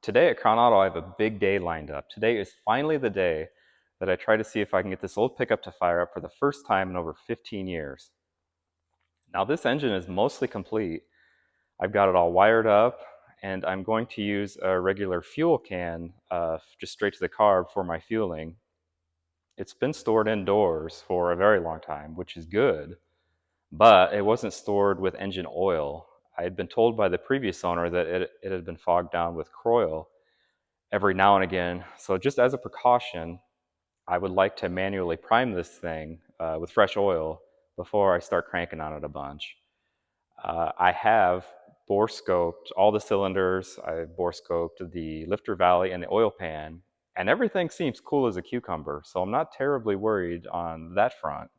Today at Crown Auto, I have a big day lined up. Today is finally the day that I try to see if I can get this old pickup to fire up for the first time in over 15 years. Now, this engine is mostly complete. I've got it all wired up, and I'm going to use a regular fuel can just straight to the carb for my fueling. It's been stored indoors for a very long time, which is good, but it wasn't stored with engine oil. I had been told by the previous owner that it had been fogged down with Croil every now and again. So just as a precaution, I would like to manually prime this thing with fresh oil before I start cranking on it a bunch. I have bore scoped all the cylinders. I've bore scoped the lifter valley and the oil pan, and everything seems cool as a cucumber, so I'm not terribly worried on that front.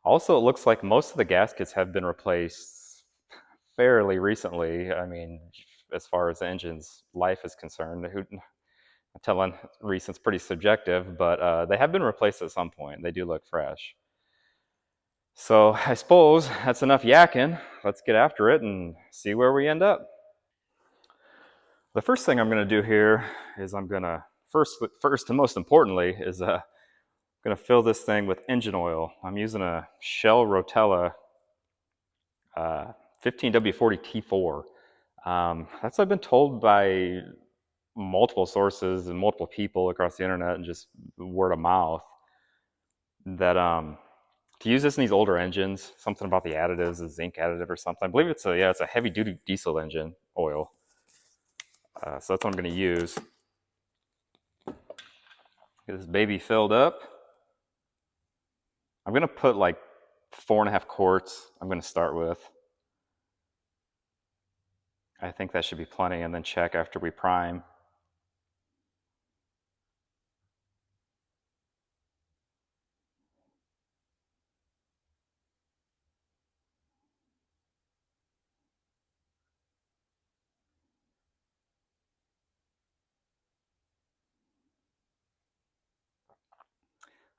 Also, it looks like most of the gaskets have been replaced fairly recently. I mean, as far as the engine's life is concerned, telling recent's pretty subjective, but they have been replaced at some point. They do look fresh. So I suppose that's enough yakking. Let's get after it and see where we end up. The first thing I'm going to do here is I'm going to first and most importantly is I'm going to fill this thing with engine oil. I'm using a Shell Rotella 15W40 T4. That's what I've been told by multiple sources and multiple people across the internet and just word of mouth that to use this in these older engines, something about the additives, a zinc additive or something. I believe it's a heavy duty diesel engine oil. So that's what I'm going to use. Get this baby filled up. I'm going to put like 4.5 quarts. I'm going to start with. I think that should be plenty, and then check after we prime.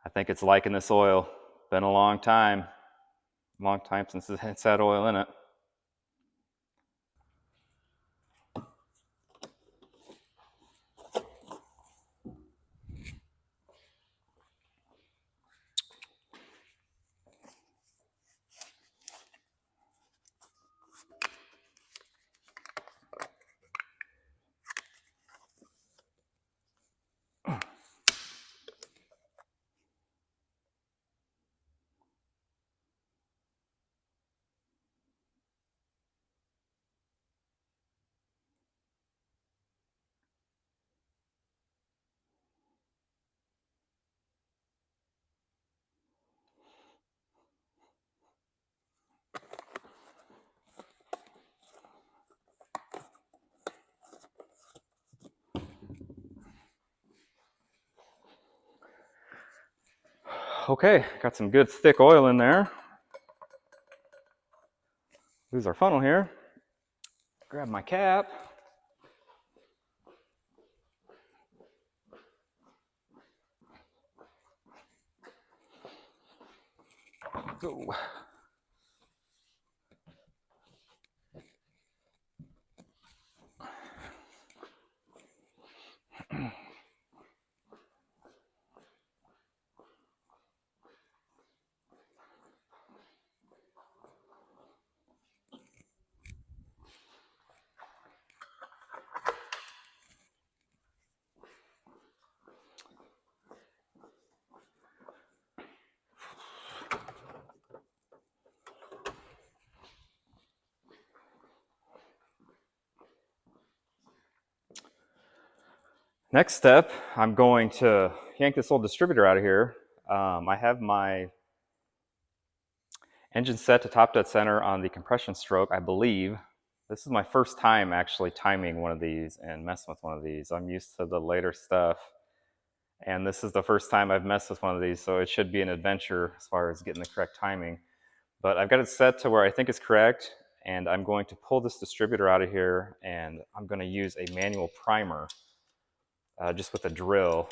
I think it's liking this oil. Been a long time since it's had oil in it. Okay, got some good thick oil in there. Lose our funnel here. Grab my cap. Go. Next step, I'm going to yank this old distributor out of here. I have my engine set to top dead center on the compression stroke, I believe. This is my first time actually timing one of these and messing with one of these. I'm used to the later stuff, and this is the first time I've messed with one of these, so it should be an adventure as far as getting the correct timing. But I've got it set to where I think it's correct, and I'm going to pull this distributor out of here, and I'm going to use a manual primer just with a drill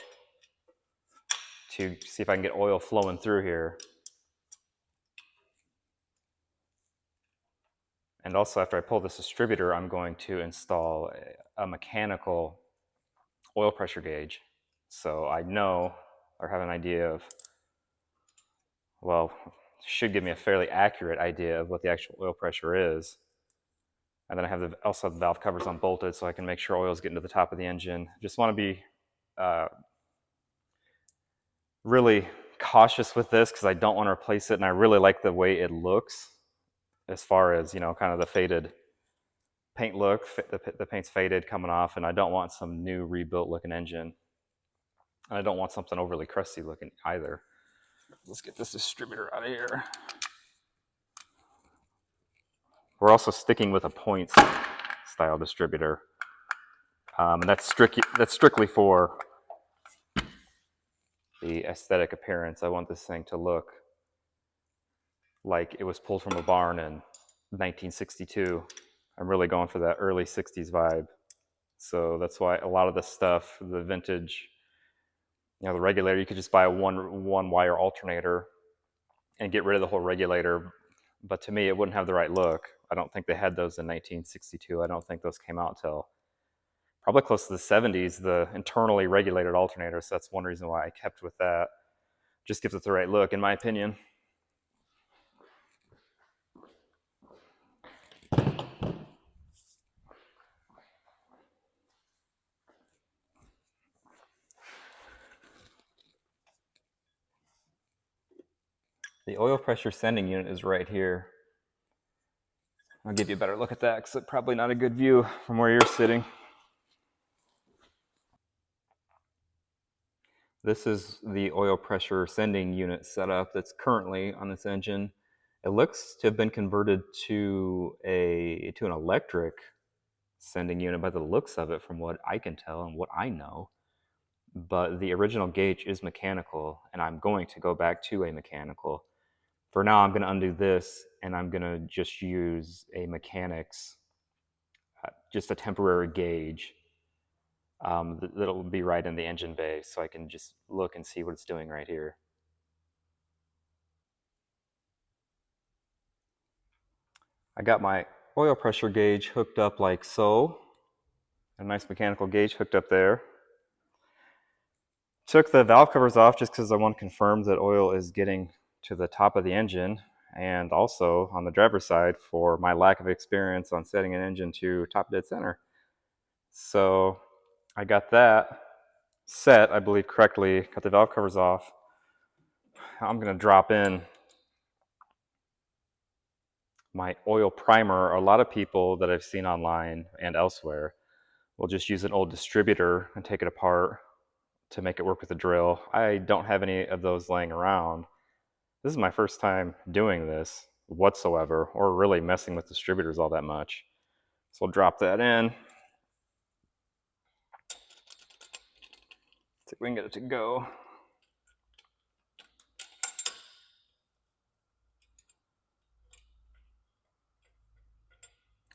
to see if I can get oil flowing through here. And also after I pull this distributor, I'm going to install a mechanical oil pressure gauge. So I know or have an idea of, well, should give me a fairly accurate idea of what the actual oil pressure is. And then I have also have the valve covers unbolted so I can make sure oil is getting to the top of the engine. Just want to be really cautious with this because I don't want to replace it, and I really like the way it looks as far as, you know, kind of the faded paint look. The paint's faded coming off, and I don't want some new rebuilt looking engine. And I don't want something overly crusty looking either. Let's get this distributor out of here. We're also sticking with a points style distributor. And that's strictly for the aesthetic appearance. I want this thing to look like it was pulled from a barn in 1962. I'm really going for that early 60s vibe. So that's why a lot of the stuff, the vintage, you know, the regulator, you could just buy a one wire alternator and get rid of the whole regulator. But to me, it wouldn't have the right look. I don't think they had those in 1962. I don't think those came out till probably close to the 70s, the internally regulated alternator. So that's one reason why I kept with that. Just gives it the right look, in my opinion. The oil pressure sending unit is right here. I'll give you a better look at that because it's probably not a good view from where you're sitting. This is the oil pressure sending unit setup that's currently on this engine. It looks to have been converted to an electric sending unit by the looks of it, from what I can tell and what I know. But the original gauge is mechanical, and I'm going to go back to a mechanical. For now, I'm going to undo this, and I'm going to just use a mechanics, just a temporary gauge that'll be right in the engine bay, so I can just look and see what it's doing right here. I got my oil pressure gauge hooked up like so. A nice mechanical gauge hooked up there. Took the valve covers off just because I want to confirm that oil is getting to the top of the engine, and also on the driver's side for my lack of experience on setting an engine to top dead center. So I got that set, I believe, correctly. Got the valve covers off. I'm going to drop in my oil primer. A lot of people that I've seen online and elsewhere will just use an old distributor and take it apart to make it work with a drill. I don't have any of those laying around. This is my first time doing this whatsoever, or really messing with distributors all that much. So I'll drop that in. See if we can get it to go.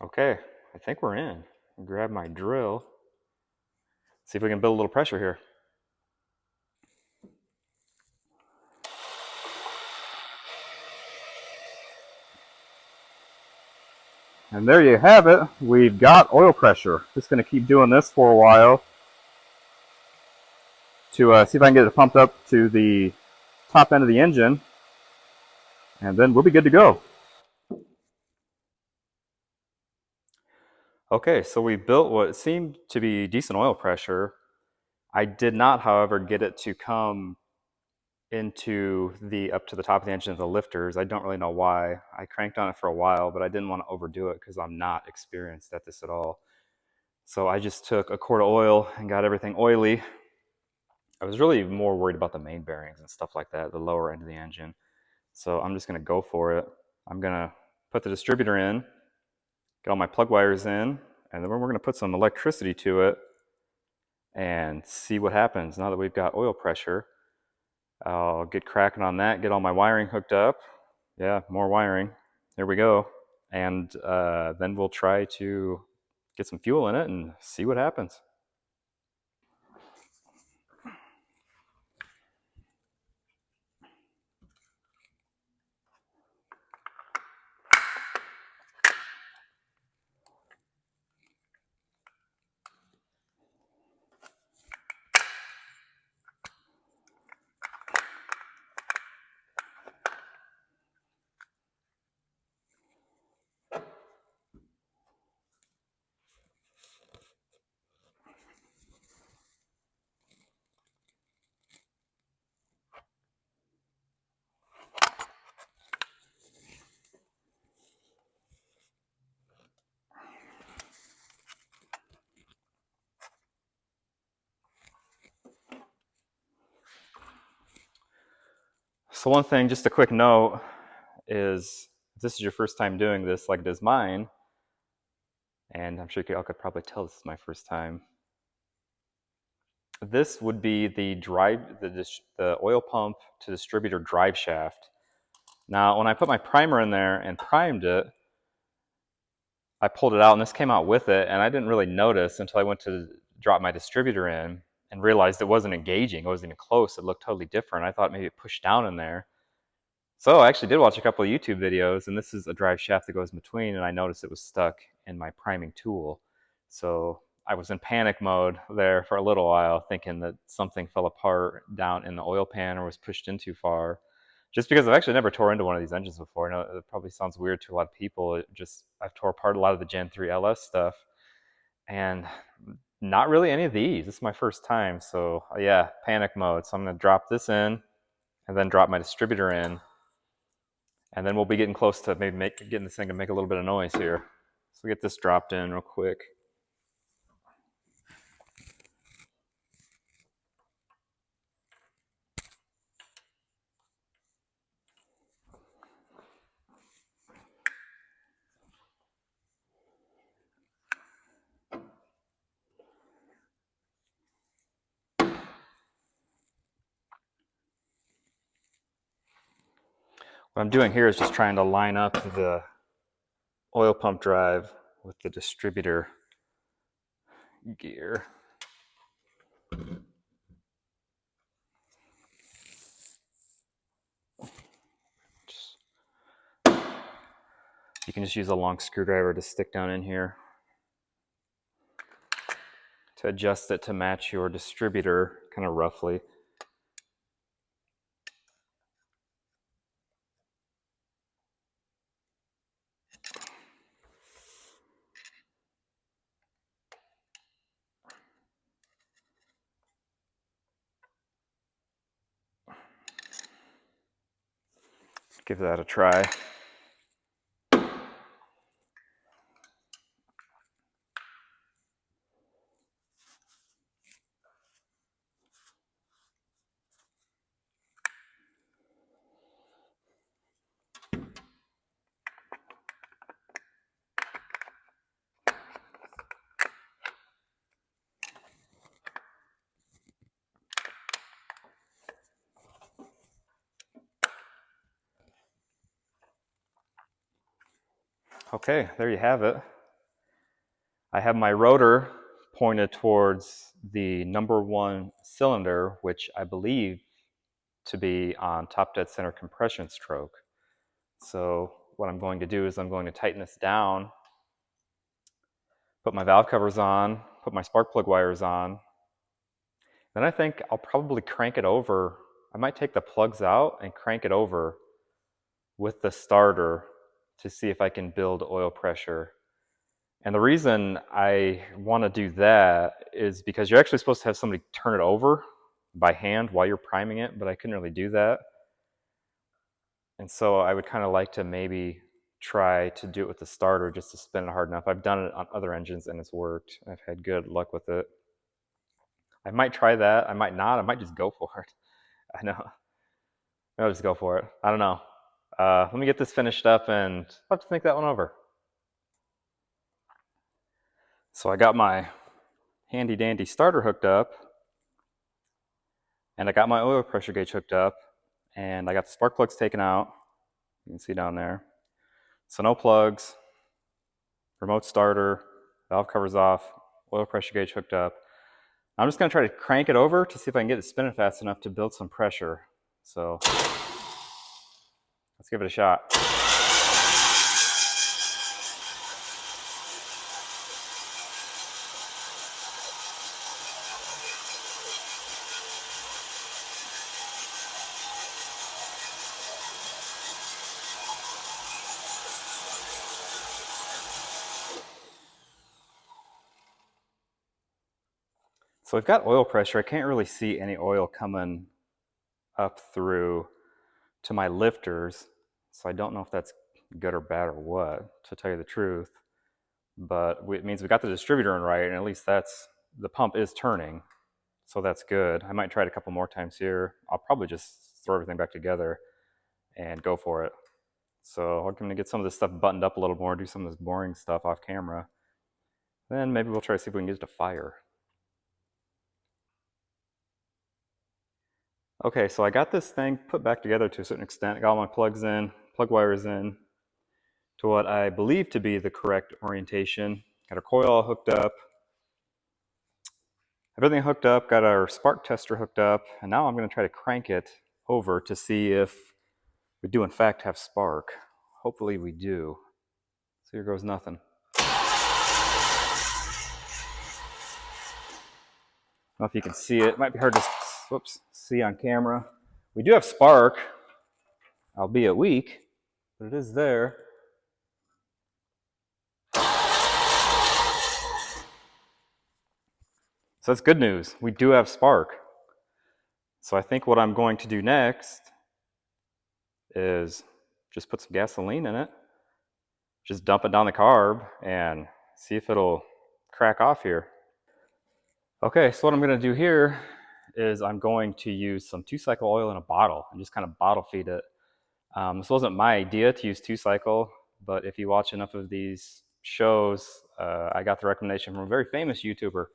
Okay, I think we're in. I'll grab my drill. See if we can build a little pressure here. And there you have it. We've got oil pressure. Just going to keep doing this for a while to see if I can get it pumped up to the top end of the engine, and then we'll be good to go. Okay, so we built what seemed to be decent oil pressure. I did not, however, get it to come into up to the top of the engine of the lifters. I don't really know why. I cranked on it for a while, but I didn't want to overdo it because I'm not experienced at this at all. So I just took a quart of oil and got everything oily. I was really more worried about the main bearings and stuff like that, the lower end of the engine. So I'm just going to go for it. I'm going to put the distributor in, get all my plug wires in, and then we're going to put some electricity to it and see what happens now that we've got oil pressure. I'll get cracking on that, get all my wiring hooked up. Yeah, more wiring. There we go. And then we'll try to get some fuel in it and see what happens. So one thing, just a quick note, is if this is your first time doing this like it is mine, and I'm sure you all could probably tell this is my first time, this would be the oil pump to distributor drive shaft. Now, when I put my primer in there and primed it, I pulled it out and this came out with it, and I didn't really notice until I went to drop my distributor in and realized it wasn't engaging. It wasn't even close. It looked totally different. I thought maybe it pushed down in there. So I actually did watch a couple of YouTube videos, and this is a drive shaft that goes in between, and I noticed it was stuck in my priming tool. So I was in panic mode there for a little while, thinking that something fell apart down in the oil pan or was pushed in too far. Just because I've actually never tore into one of these engines before. I know it probably sounds weird to a lot of people. I've tore apart a lot of the Gen 3 LS stuff, and not really any of these. This is my first time, so yeah, panic mode. So I'm going to drop this in, and then drop my distributor in, and then we'll be getting close to maybe getting this thing to make a little bit of noise here. So get this dropped in real quick. What I'm doing here is just trying to line up the oil pump drive with the distributor gear. You can just use a long screwdriver to stick down in here to adjust it to match your distributor kind of roughly. Give that a try. Okay, there you have it. I have my rotor pointed towards the number 1 cylinder, which I believe to be on top dead center compression stroke. So what I'm going to do is I'm going to tighten this down, put my valve covers on, put my spark plug wires on. Then I think I'll probably crank it over. I might take the plugs out and crank it over with the starter to see if I can build oil pressure. And the reason I want to do that is because you're actually supposed to have somebody turn it over by hand while you're priming it, but I couldn't really do that. And so I would kind of like to maybe try to do it with the starter just to spin it hard enough. I've done it on other engines and it's worked. I've had good luck with it. I might try that. I might not. I might just go for it. I know. I'll just go for it. I don't know. Let me get this finished up and I'll have to think that one over. So I got my handy dandy starter hooked up, and I got my oil pressure gauge hooked up, and I got the spark plugs taken out. You can see down there. So no plugs, remote starter, valve covers off, oil pressure gauge hooked up. I'm just going to try to crank it over to see if I can get it spinning fast enough to build some pressure. So let's give it a shot. So we've got oil pressure. I can't really see any oil coming up through to my lifters. So I don't know if that's good or bad or what, to tell you the truth. But it means we got the distributor in right, and at least the pump is turning. So that's good. I might try it a couple more times here. I'll probably just throw everything back together. and go for it. So I'm going to get some of this stuff buttoned up a little more, do some of this boring stuff off camera. Then maybe we'll try to see if we can get it to fire. Okay, so I got this thing put back together to a certain extent. I got all my plugs in, plug wires in to what I believe to be the correct orientation. Got our coil all hooked up. Everything hooked up, got our spark tester hooked up, and now I'm going to try to crank it over to see if we do in fact have spark. Hopefully we do. So here goes nothing. I don't know if you can see it. It might be hard to see on camera. We do have spark, albeit weak, but it is there. So that's good news. We do have spark. So I think what I'm going to do next is just put some gasoline in it, just dump it down the carb, and see if it'll crack off here. Okay, so what I'm going to do here is I'm going to use some 2-cycle oil in a bottle and just kind of bottle feed it. This wasn't my idea to use 2-cycle, but if you watch enough of these shows, I got the recommendation from a very famous YouTuber.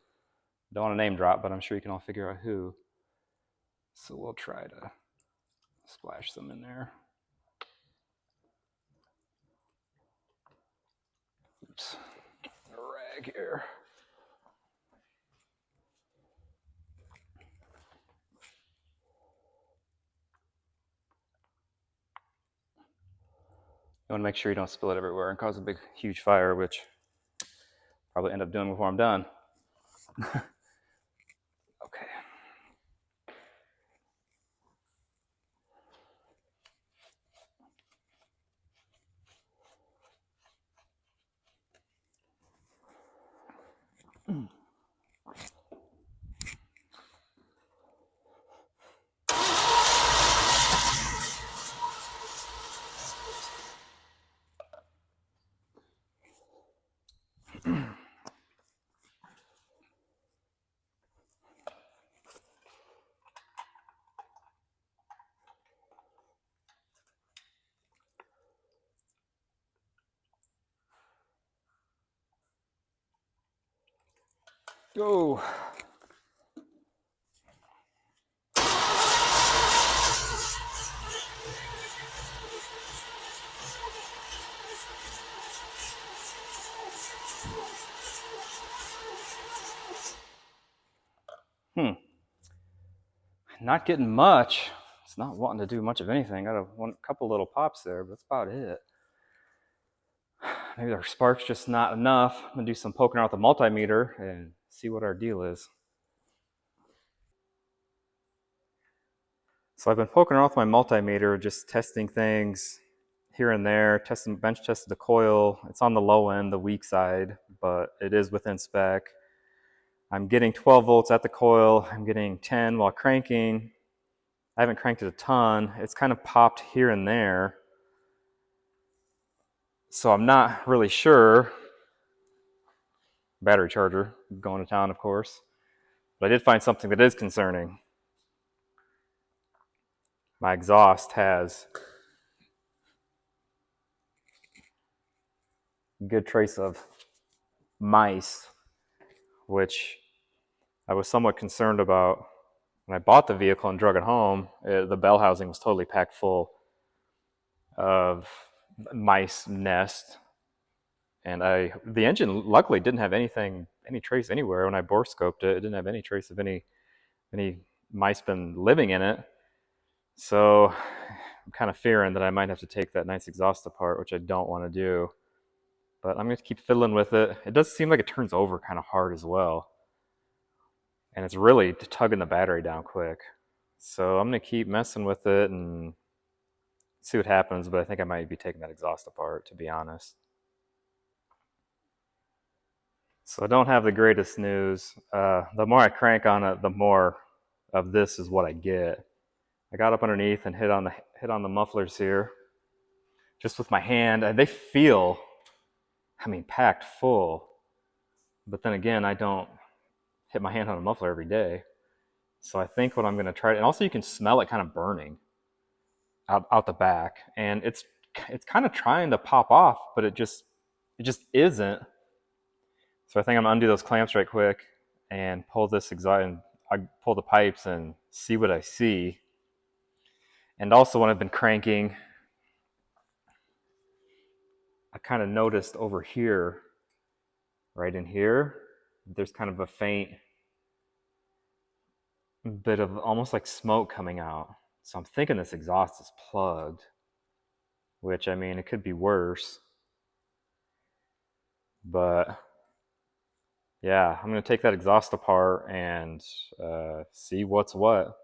Don't want to name drop, but I'm sure you can all figure out who. So we'll try to splash some in there. Oops, a rag here. You want to make sure you don't spill it everywhere and cause a big, huge fire, which I'll probably end up doing before I'm done. Okay. Go. Not getting much. It's not wanting to do much of anything. Got a couple little pops there, but that's about it. Maybe our spark's just not enough. I'm gonna do some poking around with the multimeter and see what our deal is. So I've been poking around with my multimeter, just testing things here and there, bench tested the coil. It's on the low end, the weak side, but it is within spec. I'm getting 12 volts at the coil. I'm getting 10 while cranking. I haven't cranked it a ton. It's kind of popped here and there. So I'm not really sure. Battery charger, going to town, of course. But I did find something that is concerning. My exhaust has a good trace of mice, which I was somewhat concerned about when I bought the vehicle and drug it home. The bell housing was totally packed full of mice nest, and the engine luckily didn't have any trace anywhere. When I bore scoped it, it didn't have any trace of any mice been living in it. So I'm kind of fearing that I might have to take that nice exhaust apart, which I don't want to do. But I'm going to keep fiddling with it. It does seem like it turns over kind of hard as well. And it's really tugging the battery down quick. So I'm going to keep messing with it and see what happens, but I think I might be taking that exhaust apart, to be honest. So I don't have the greatest news. The more I crank on it, the more of this is what I get. I got up underneath and hit on the mufflers here, just with my hand, and they feel, packed full. But then again, I don't hit my hand on a muffler every day. So I think what I'm going to try, and also you can smell it kind of burning. out the back, and it's kind of trying to pop off, but it just isn't. So I think I'm gonna undo those clamps right quick and pull this exhaust, and I pull the pipes and see what I see. And also when I've been cranking, I kind of noticed over here, right in here, there's kind of a faint bit of almost like smoke coming out. So I'm thinking this exhaust is plugged, which, I mean, it could be worse. But yeah, I'm gonna take that exhaust apart and see what's what.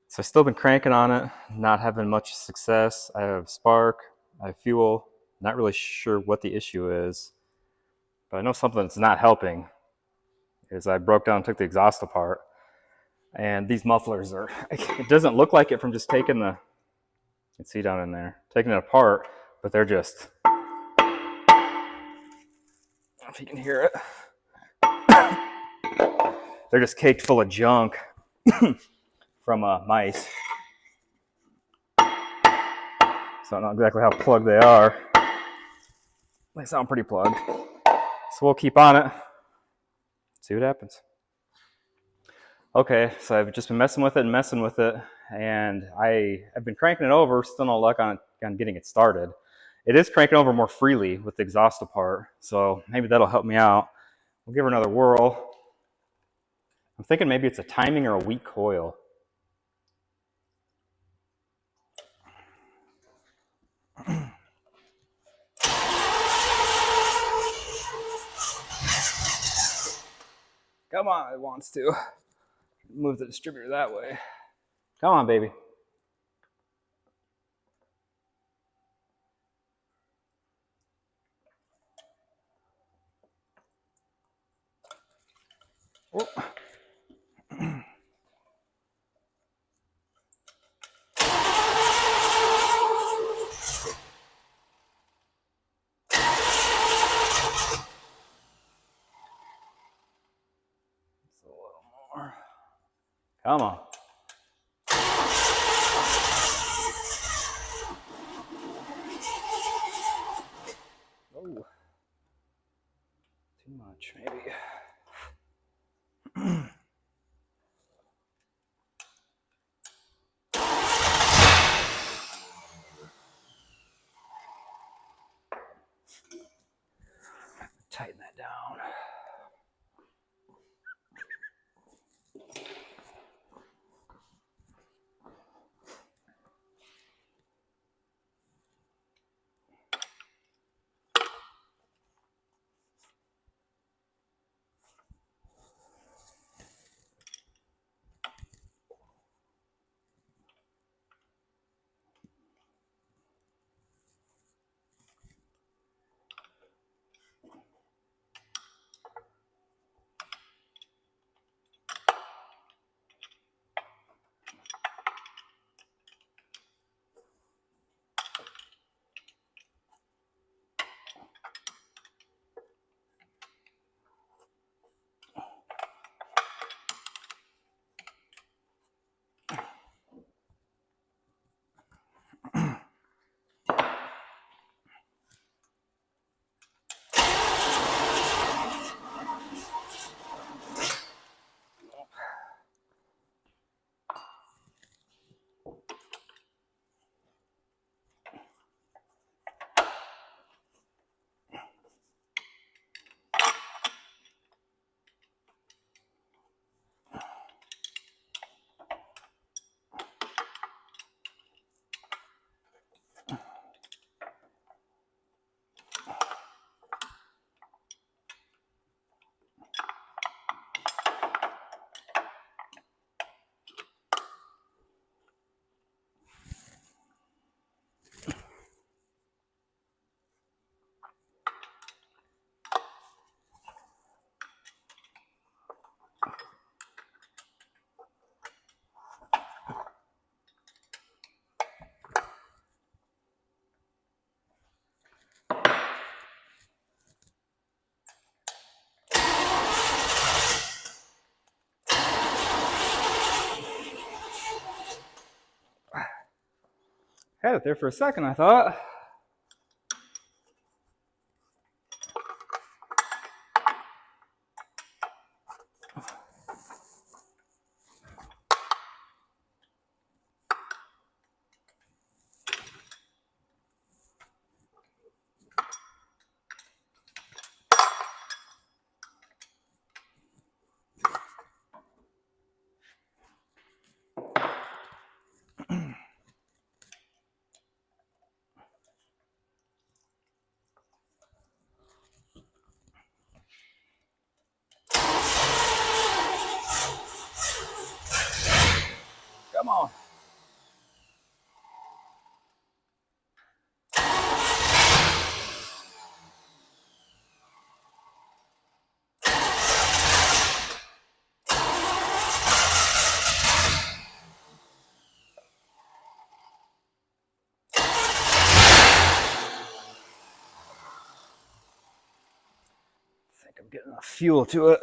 So I've still been cranking on it, not having much success. I have spark, I have fuel, not really sure what the issue is, but I know something that's not helping is I broke down and took the exhaust apart, and these mufflers are, it doesn't look like it from just taking the, you can see down in there, taking it apart, but they're just, I don't know if you can hear it, they're just caked full of junk from mice. So I don't know exactly how plugged they are. They sound pretty plugged. So we'll keep on it, see what happens. Okay, so I've just been messing with it, and I've been cranking it over, still no luck on getting it started. It is cranking over more freely with the exhaust apart, so maybe that'll help me out. We'll give her another whirl. I'm thinking maybe it's a timing or a weak coil. Come on, it wants to. Move the distributor that way. Come on, baby. Oh. Just a little more. Come on. Oh, too much, maybe. Tighten that down. Had it there for a second, I thought. Come on. I think I'm getting enough fuel to it.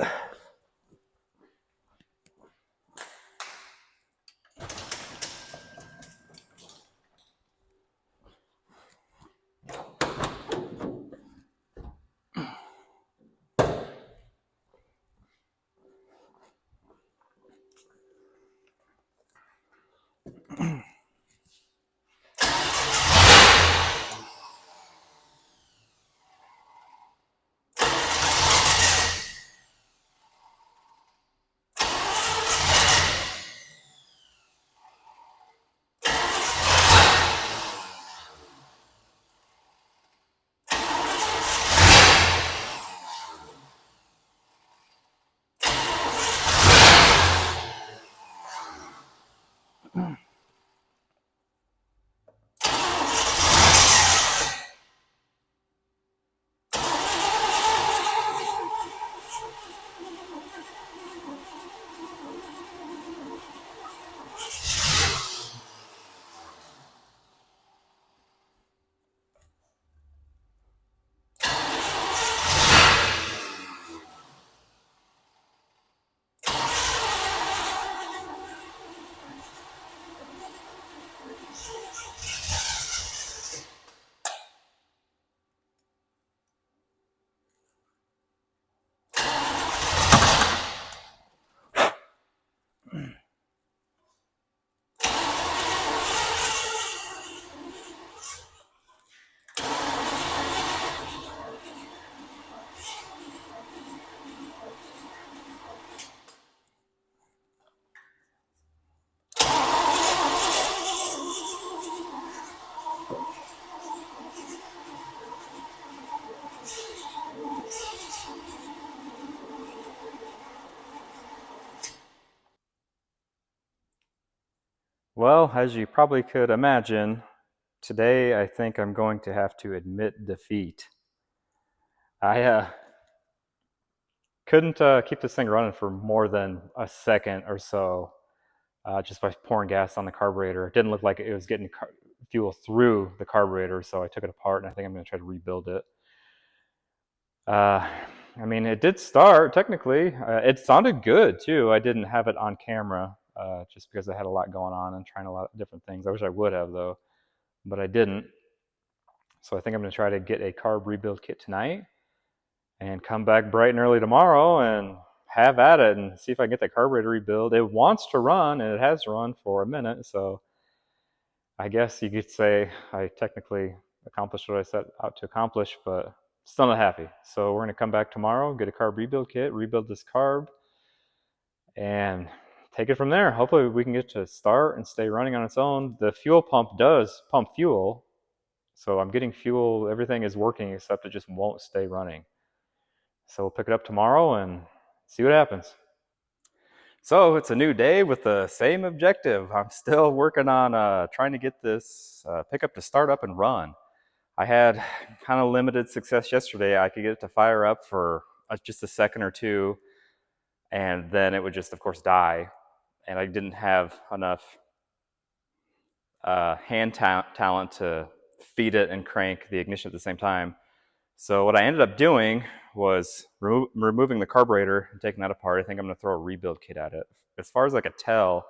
Well, as you probably could imagine, today I think I'm going to have to admit defeat. I couldn't keep this thing running for more than a second or so just by pouring gas on the carburetor. It didn't look like it was getting fuel through the carburetor, so I took it apart and I think I'm going to try to rebuild it. I mean, it did start technically. It sounded good too. I didn't have it on camera just because I had a lot going on and trying a lot of different things. I wish I would have though, but I didn't. So I think I'm going to try to get a carb rebuild kit tonight and come back bright and early tomorrow and have at it and see if I can get the carburetor rebuild. It wants to run and it has run for a minute, so I guess you could say I technically accomplished what I set out to accomplish, but still not happy. So we're going to come back tomorrow, get a carb rebuild kit, rebuild this carb, and take it from there. Hopefully we can get to start and stay running on its own. The fuel pump does pump fuel, so I'm getting fuel. Everything is working except it just won't stay running. So we'll pick it up tomorrow and see what happens. So it's a new day with the same objective. I'm still working on trying to get this pickup to start up and run. I had kind of limited success yesterday. I could get it to fire up for just a second or two, and then it would just, of course, die. And I didn't have enough hand talent to feed it and crank the ignition at the same time. So what I ended up doing was removing the carburetor and taking that apart. I think I'm going to throw a rebuild kit at it. As far as I could tell,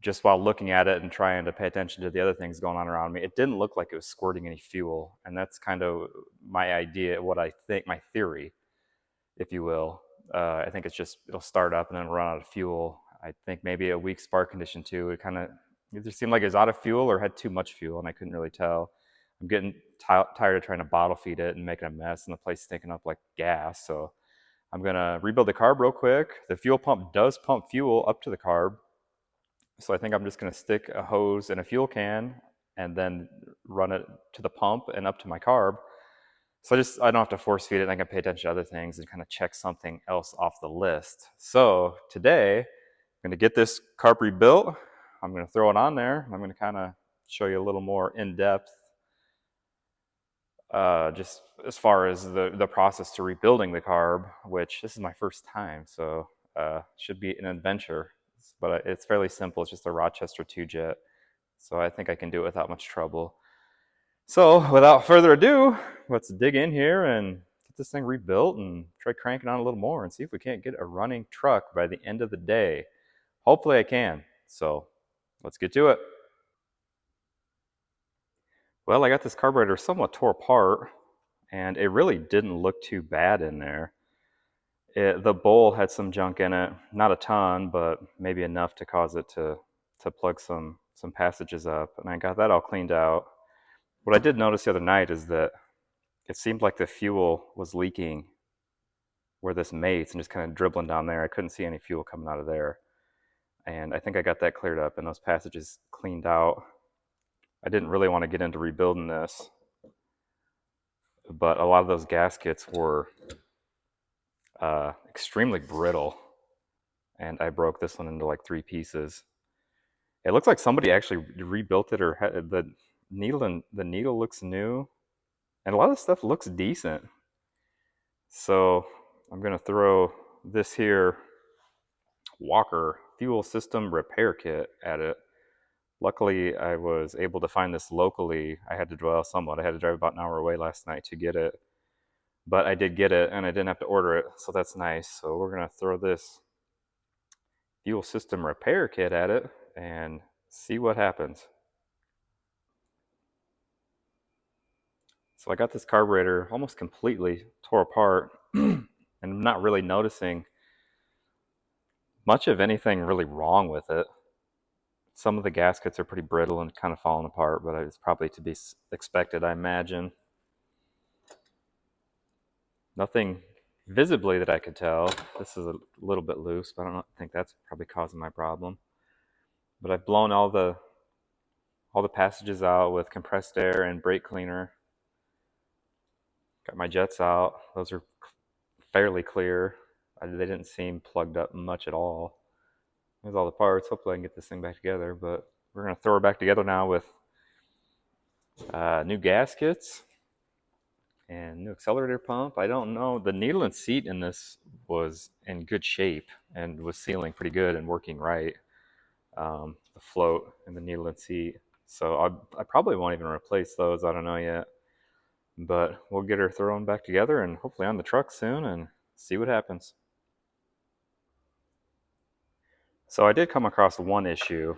just while looking at it and trying to pay attention to the other things going on around me, it didn't look like it was squirting any fuel. And that's kind of my idea, what I think, my theory, if you will. I think it's just, it'll start up and then run out of fuel. I think maybe a weak spark condition too. It kind of either seemed like it was out of fuel or had too much fuel, and I couldn't really tell. I'm getting tired of trying to bottle feed it and making a mess and the place stinking up like gas. So I'm gonna rebuild the carb real quick. The fuel pump does pump fuel up to the carb. So I think I'm just gonna stick a hose in a fuel can and then run it to the pump and up to my carb. So I don't have to force feed it, and I can pay attention to other things and kind of check something else off the list. So today, I'm gonna get this carb rebuilt. I'm gonna throw it on there. And I'm gonna kind of show you a little more in depth, just as far as the process to rebuilding the carb, which this is my first time, so should be an adventure. But it's fairly simple. It's just a Rochester 2-jet, so I think I can do it without much trouble. So without further ado, let's dig in here and get this thing rebuilt and try cranking on a little more and see if we can't get a running truck by the end of the day. Hopefully I can. So let's get to it. Well, I got this carburetor somewhat tore apart, and it really didn't look too bad in there. The bowl had some junk in it, not a ton, but maybe enough to cause it to plug some passages up, and I got that all cleaned out. What I did notice the other night is that it seemed like the fuel was leaking where this mates and just kind of dribbling down there. I couldn't see any fuel coming out of there. And I think I got that cleared up and those passages cleaned out. I didn't really want to get into rebuilding this, but a lot of those gaskets were extremely brittle, and I broke this one into like 3 pieces. It looks like somebody actually rebuilt it, or had, the needle looks new, and a lot of the stuff looks decent. So I'm gonna throw this here Walker fuel system repair kit at it. Luckily, I was able to find this locally. I had to dwell somewhat. I had to drive about an hour away last night to get it, but I did get it and I didn't have to order it, so that's nice. So we're gonna throw this fuel system repair kit at it and see what happens. So I got this carburetor almost completely tore apart and I'm not really noticing much of anything really wrong with it. Some of the gaskets are pretty brittle and kind of falling apart, but it's probably to be expected, I imagine. Nothing visibly that I could tell. This is a little bit loose, but I don't think that's probably causing my problem. But I've blown all the passages out with compressed air and brake cleaner. Got my jets out. Those are fairly clear. They didn't seem plugged up much at all. There's all the parts. Hopefully I can get this thing back together, but we're going to throw it back together now with new gaskets and new accelerator pump. I don't know. The needle and seat in this was in good shape and was sealing pretty good and working right. The float and the needle and seat. So I probably won't even replace those. I don't know yet. But we'll get her thrown back together and hopefully on the truck soon and see what happens. So I did come across one issue.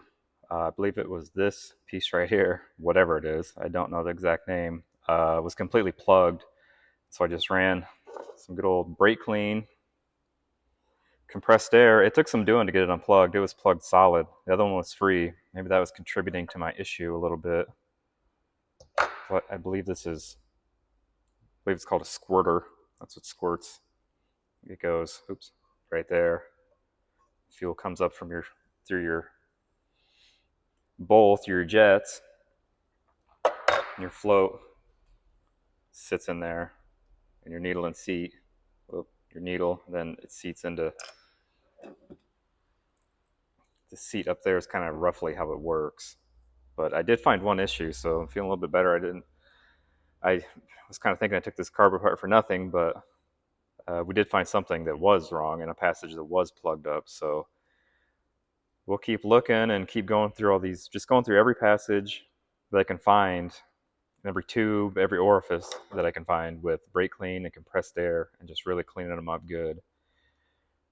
I believe it was this piece right here, whatever it is. I don't know the exact name. Was completely plugged. So I just ran some good old brake clean, compressed air. It took some doing to get it unplugged. It was plugged solid. The other one was free. Maybe that was contributing to my issue a little bit. But I believe it's called a squirter. That's what squirts. It goes, oops, right there. Fuel comes up from through your bowl, through your jets. And your float sits in there, and your needle and seat. Your needle, then it seats into the seat up there is kind of roughly how it works. But I did find one issue, so I'm feeling a little bit better. I was kind of thinking I took this carb apart for nothing, but we did find something that was wrong in a passage that was plugged up. So we'll keep looking and keep going through all these, just going through every passage that I can find, every tube, every orifice that I can find with brake clean and compressed air and just really cleaning them up good.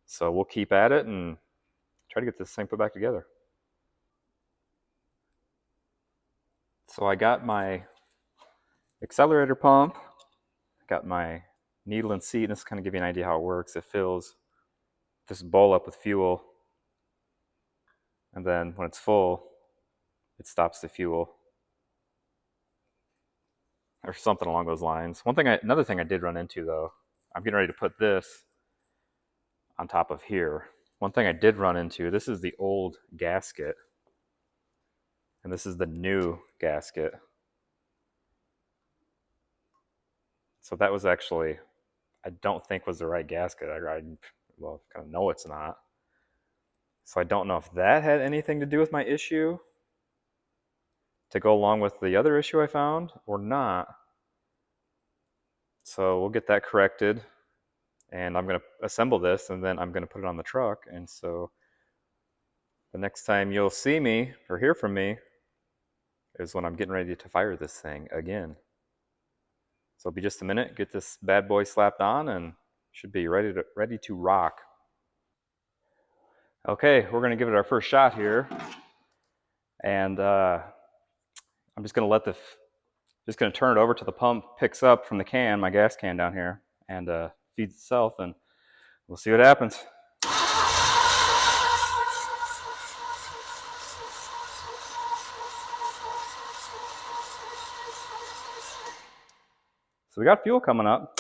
So we'll keep at it and try to get this thing put back together. So I got my accelerator pump, got my needle and seat, and this kind of give you an idea how it works. It fills this bowl up with fuel, and then when it's full, it stops the fuel, or something along those lines. Another thing I did run into though, I'm getting ready to put this on top of here. One thing I did run into, this is the old gasket, and this is the new gasket. So that was actually, I don't think was the right gasket. Well, kind of know it's not. So I don't know if that had anything to do with my issue to go along with the other issue I found or not. So we'll get that corrected, and I'm going to assemble this, and then I'm going to put it on the truck. And so the next time you'll see me or hear from me is when I'm getting ready to fire this thing again. So it'll be just a minute, get this bad boy slapped on, and should be ready to rock. Okay, we're going to give it our first shot here, and I'm just going to turn it over till the pump picks up from the can, my gas can down here, and feeds itself, and we'll see what happens. So we got fuel coming up.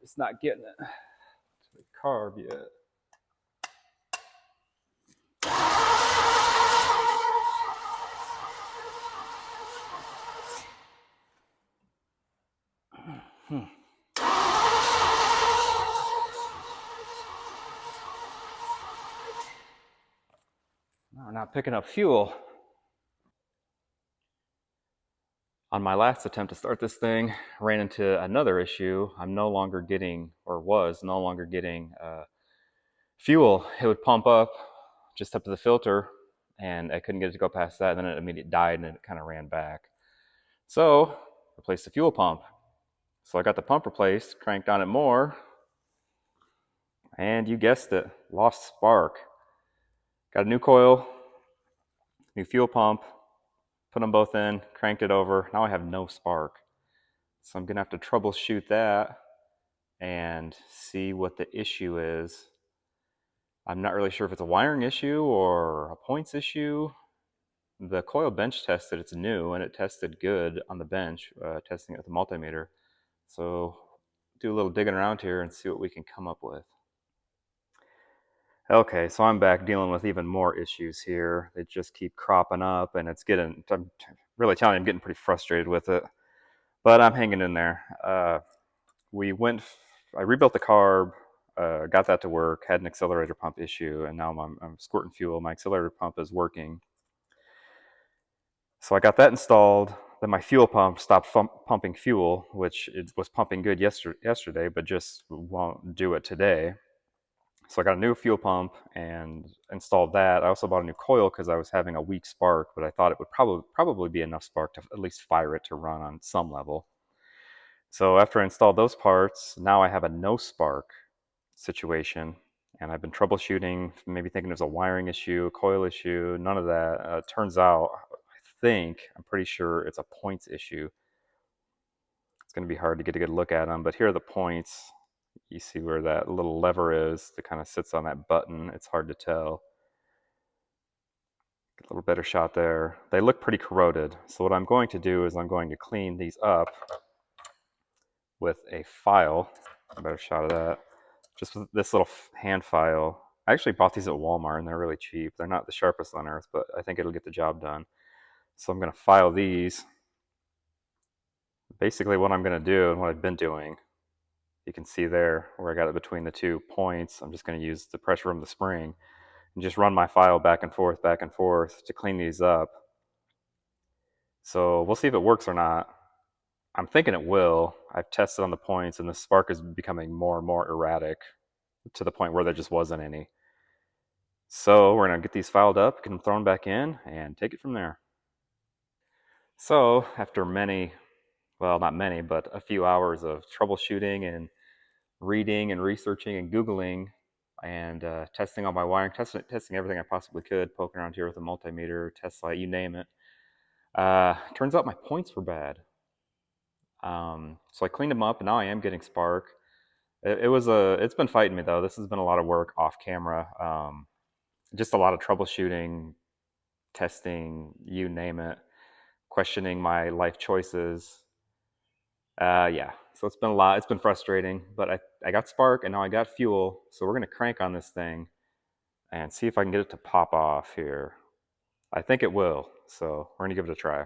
It's not getting it to the carb yet. No, we're not picking up fuel. On my last attempt to start this thing, I ran into another issue. I'm no longer getting, or was no longer getting, fuel. It would pump up just up to the filter, and I couldn't get it to go past that. And then it immediately died, and it kind of ran back. So replaced the fuel pump. So I got the pump replaced, cranked on it more, and you guessed it, lost spark. Got a new coil, new fuel pump, put them both in, cranked it over. Now I have no spark. So I'm gonna have to troubleshoot that and see what the issue is. I'm not really sure if it's a wiring issue or a points issue. The coil bench tested, it's new, and it tested good on the bench, testing it with the multimeter. So do a little digging around here and see what we can come up with. Okay, so I'm back dealing with even more issues here. They just keep cropping up, and I'm really telling you, I'm getting pretty frustrated with it. But I'm hanging in there. I rebuilt the carb, got that to work, had an accelerator pump issue, and now I'm squirting fuel. My accelerator pump is working. So I got that installed. Then my fuel pump stopped pumping fuel, which it was pumping good yesterday, but just won't do it today. So I got a new fuel pump and installed that. I also bought a new coil because I was having a weak spark, but I thought it would probably be enough spark to at least fire it to run on some level. So after I installed those parts, now I have a no spark situation, and I've been troubleshooting, maybe thinking there's a wiring issue, a coil issue, none of that. Turns out, I'm pretty sure it's a points issue. It's going to be hard to get a good look at them, but here are the points. You see where that little lever is that kind of sits on that button. It's hard to tell. Get a little better shot there. They look pretty corroded. So what I'm going to do is I'm going to clean these up with a file. A better shot of that. Just with this little hand file. I actually bought these at Walmart, and they're really cheap. They're not the sharpest on earth, but I think it'll get the job done. So I'm going to file these. Basically what I'm going to do and what I've been doing, you can see there where I got it between the 2 points. I'm just going to use the pressure from the spring and just run my file back and forth to clean these up. So we'll see if it works or not. I'm thinking it will. I've tested on the points, and the spark is becoming more and more erratic to the point where there just wasn't any. So we're going to get these filed up, get them thrown back in, and take it from there. So after many well, not many, but a few hours of troubleshooting and reading and researching and Googling and testing all my wiring, testing everything I possibly could, poking around here with a multimeter, test light, you name it. Turns out my points were bad. So I cleaned them up, and now I am getting spark. It's been fighting me though. This has been a lot of work off camera. Just a lot of troubleshooting, testing, you name it, questioning my life choices. Yeah, so it's been a lot. It's been frustrating, but I got spark and now I got fuel. So we're gonna crank on this thing and see if I can get it to pop off here. I think it will. So we're gonna give it a try.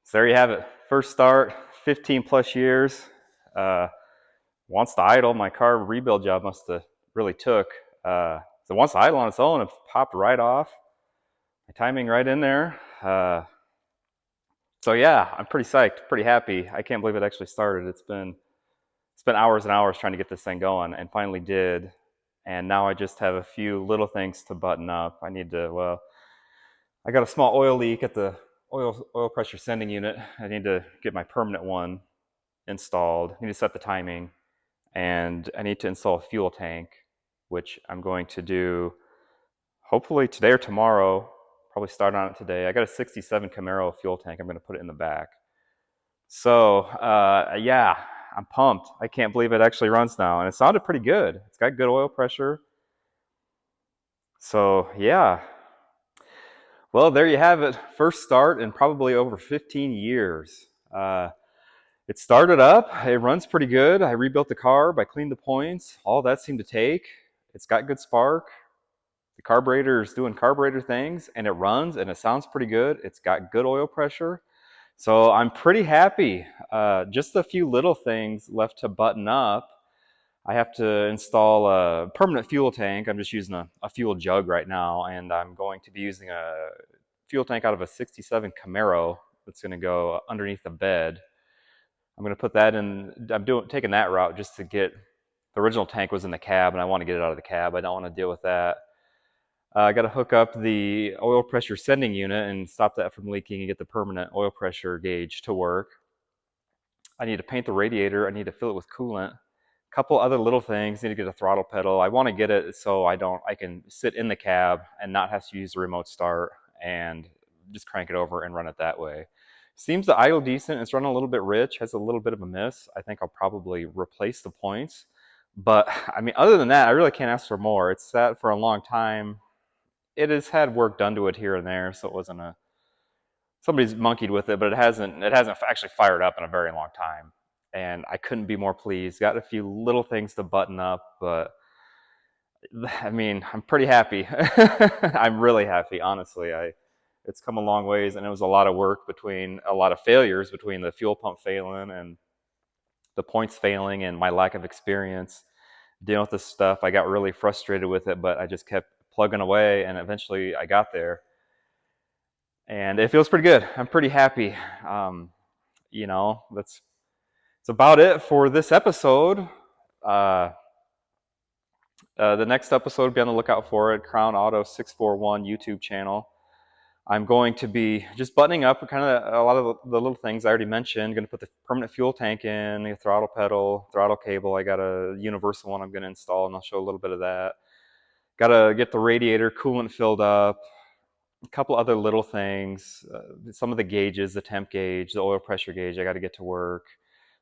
So there you have it. First start, 15 plus years. Once the idle, my car rebuild job must have really took. So once the idle on its own, it popped right off. My timing right in there. So yeah, I'm pretty psyched, pretty happy. I can't believe it actually started. It's been hours and hours trying to get this thing going, and finally did. And now I just have a few little things to button up. I need to, well, I got a small oil leak at the oil pressure sending unit. I need to get my permanent one installed. I need to set the timing, and I need to install a fuel tank, which I'm going to do hopefully today or tomorrow. Probably start on it today. I got a 67 Camaro fuel tank. I'm going to put it in the back. So yeah, I'm pumped. I can't believe it actually runs now, and it sounded pretty good. It's got good oil pressure. So yeah. Well, there you have it. First start in probably over 15 years. It started up. It runs pretty good. I rebuilt the carb. I cleaned the points. All that seemed to take. It's got good spark. The carburetor is doing carburetor things, and it runs, and it sounds pretty good. It's got good oil pressure. So I'm pretty happy. Just a few little things left to button up. I have to install a permanent fuel tank. I'm just using a fuel jug right now, and I'm going to be using a fuel tank out of a 67 Camaro that's going to go underneath the bed. I'm going to put that in. Taking that route just to get the original tank was in the cab, and I want to get it out of the cab. I don't want to deal with that. I got to hook up the oil pressure sending unit and stop that from leaking and get the permanent oil pressure gauge to work. I need to paint the radiator. I need to fill it with coolant. A couple other little things. I need to get a throttle pedal. I want to get it so I can sit in the cab and not have to use the remote start and just crank it over and run it that way. Seems to idle decent. It's running a little bit rich, has a little bit of a miss. I think I'll probably replace the points. But I mean, other than that, I really can't ask for more. It's sat for a long time. It has had work done to it here and there, so it wasn't somebody's monkeyed with it, but it hasn't actually fired up in a very long time. And I couldn't be more pleased. Got a few little things to button up, but I mean, I'm pretty happy. I'm really happy, honestly. It's come a long ways, and it was a lot of work between a lot of failures between the fuel pump failing and the points failing and my lack of experience dealing with this stuff. I got really frustrated with it, but I just kept plugging away, and eventually I got there. And it feels pretty good. I'm pretty happy. That's about it for this episode. The next episode, be on the lookout for it. Crown Auto 641 YouTube channel. I'm going to be just buttoning up kind of a lot of the little things I already mentioned. Going to put the permanent fuel tank in, the throttle pedal, throttle cable. I got a universal one I'm going to install, and I'll show a little bit of that. Got to get the radiator coolant filled up. A couple other little things. Some of the gauges, the temp gauge, the oil pressure gauge, I got to get to work.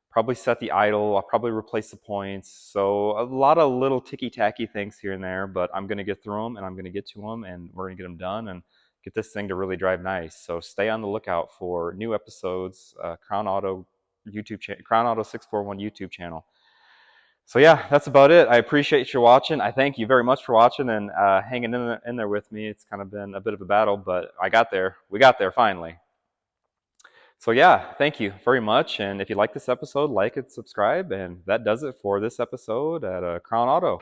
Probably set the idle. I'll probably replace the points. So a lot of little ticky-tacky things here and there, but I'm going to get through them, and I'm going to get to them, and we're going to get them done and get this thing to really drive nice. So stay on the lookout for new episodes, Crown Auto Crown Auto 641 YouTube channel. So yeah, that's about it. I appreciate you watching. I thank you very much for watching and hanging in there with me. It's kind of been a bit of a battle, but I got there. We got there finally. So yeah, thank you very much. And if you like this episode, like and subscribe. And that does it for this episode at Crown Auto.